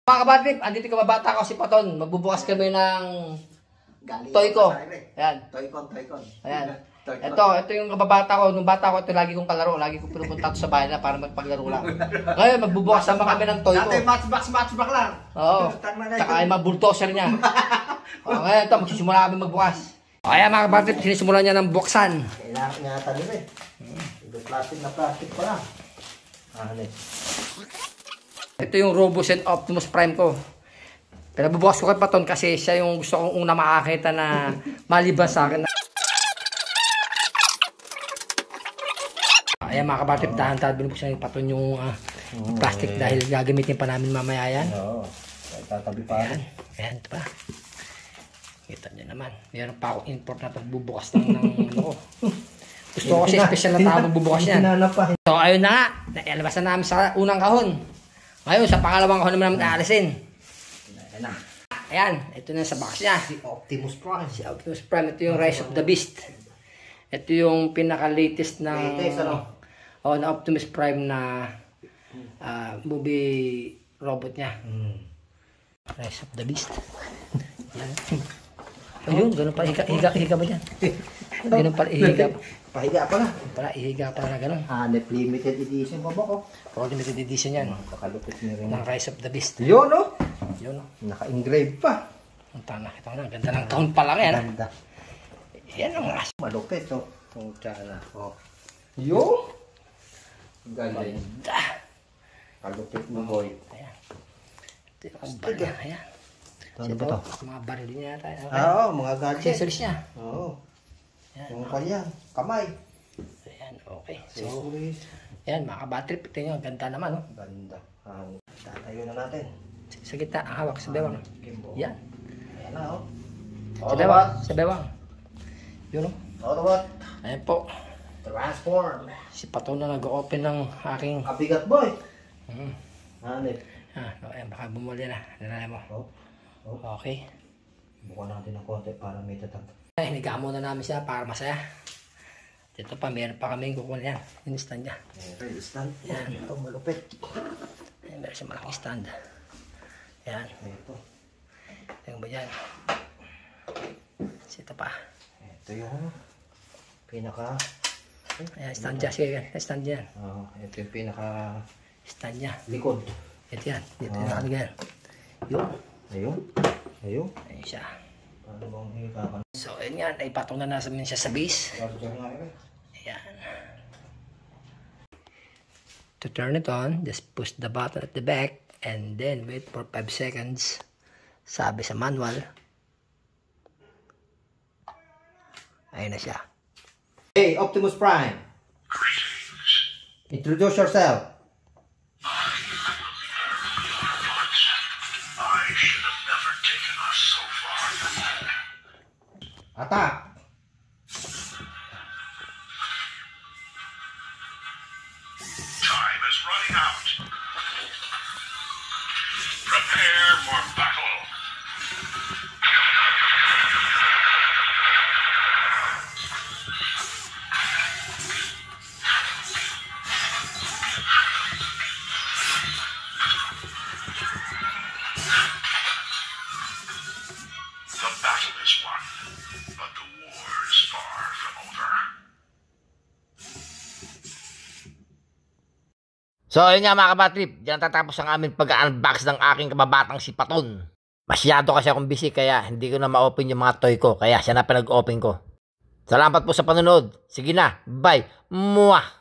Mga kabatrip, andito kababata ko si Paton. Magbubukas kami ng toy ko. Ayan. Toy-con. Ayan. Ito yung kababata ko. Nung bata ko, ito lagi kong kalaro. Lagi kong pinupunta sa bahay na para magpaglaro lang. Ngayon, magbubukas naman kami ng toy ko. Dati matchbox lang. Oo. Tsaka ay mga bulldozer niya. Ngayon, ito, magsisimula kami magbukas. Ayan mga kabatrip, sinisimulan niya ng buksan. Kailangan nga talim eh. Ito plastic pa lang. Ito yung Robosen Optimus Prime ko. Pinabubukas ko kay Paton kasi siya yung gusto kong una makakita na maliban sa akin. Ayan mga kabatip, dahan-dahan binubuksan ni Paton yung plastic dahil gagamitin pa namin mamaya yan. Oo. Tatabi pa. Ayan, ito pa. Kita nyo naman. Meron pa akong import na pagbubukas ng ano ko. Gusto ko kasi special na tao magbubukas yan. So ayun na nga. Nailabas na namin sa unang kahon. Ngayon, sa pangalawang kahon naman aalisin. Ayan, ito na sa box niya. Si Optimus Prime. Si Optimus Prime. Ito yung Rise of the Beast. Ito yung pinaka-latest ng na Optimus Prime na movie robot niya. Rise of the Beast. Yan. Ayun, ganun pala. Higa ba dyan? Ganun pala, ihiga. Pahiga pala. Ihiga pala na ganun. Limited edition pa ba ko? Limited edition yan. Kakalupit niya rin. Ng Rise of the Beast. Yun, no? Yun, no? Naka-engrave pa. Ang tana. Ito na. Ganda ng taon pa lang yan. Ganda. Yan ang mas. Malupit, no? Itong tsana. Yun. Galing. Kalupit mo, boy. Ayan. Ito yung baril. Ayan. Ano ba to? Mga baril niya yata. Oo, mga gadget. Accessories niya. Oo. Yung kanya, kamay. Ayan, okay. So, ayan, mga kabatrip. Ito yung ganda naman, no? Ganda. Tatayo na natin. Sa gitna, ang hawak sa bewang. Yan. Ayan na, oh. Sa bewang. Sa bewang. Yun, no? Autobot. Ayan po. Transform. Si Paton na nag-open ng aking... Kabigat, boy. Hanip. Ayan, baka bumuli na. Nanay mo. Okay. Bukan natin ng konti para may tatag. Ay, hinigamo na namin siya para masaya. Dito pa, meron pa kami kukunin yan. Yung stand niya. Meron stand. Yan. Ito, malupit. Ayan, meron siya malaking stand. Yan. Ito. Tingnan ba yan? Ito pa. Ito yung pinaka... Ayan, stand niya. Sige, stand niya. Ito yung pinaka... Stand niya. Likod. Ito yan. Dito yung nakalagay. Yun. Ayun. Ayun. Ayan siya. Paano bang hikakan? So, ayun yan. Naipatong na nasa siya sa base. Ayan. To turn it on, just push the button at the back and then wait for 5 seconds. Sabi sa manual. Ayun na siya. Hey, Optimus Prime. Introduce yourself. Attack! Time is running out. Prepare for battle. The battle is won, but the war is far from over. So ayun nga mga kabatrip, diyan tatapos ang aming pag-unbox ng aking kababatang si Paton. Masyado kasi akong busy kaya hindi ko na ma-open yung mga toy ko, kaya siya na pinag-open ko. Salamat po sa panonood. Sige na, bye. Mwah!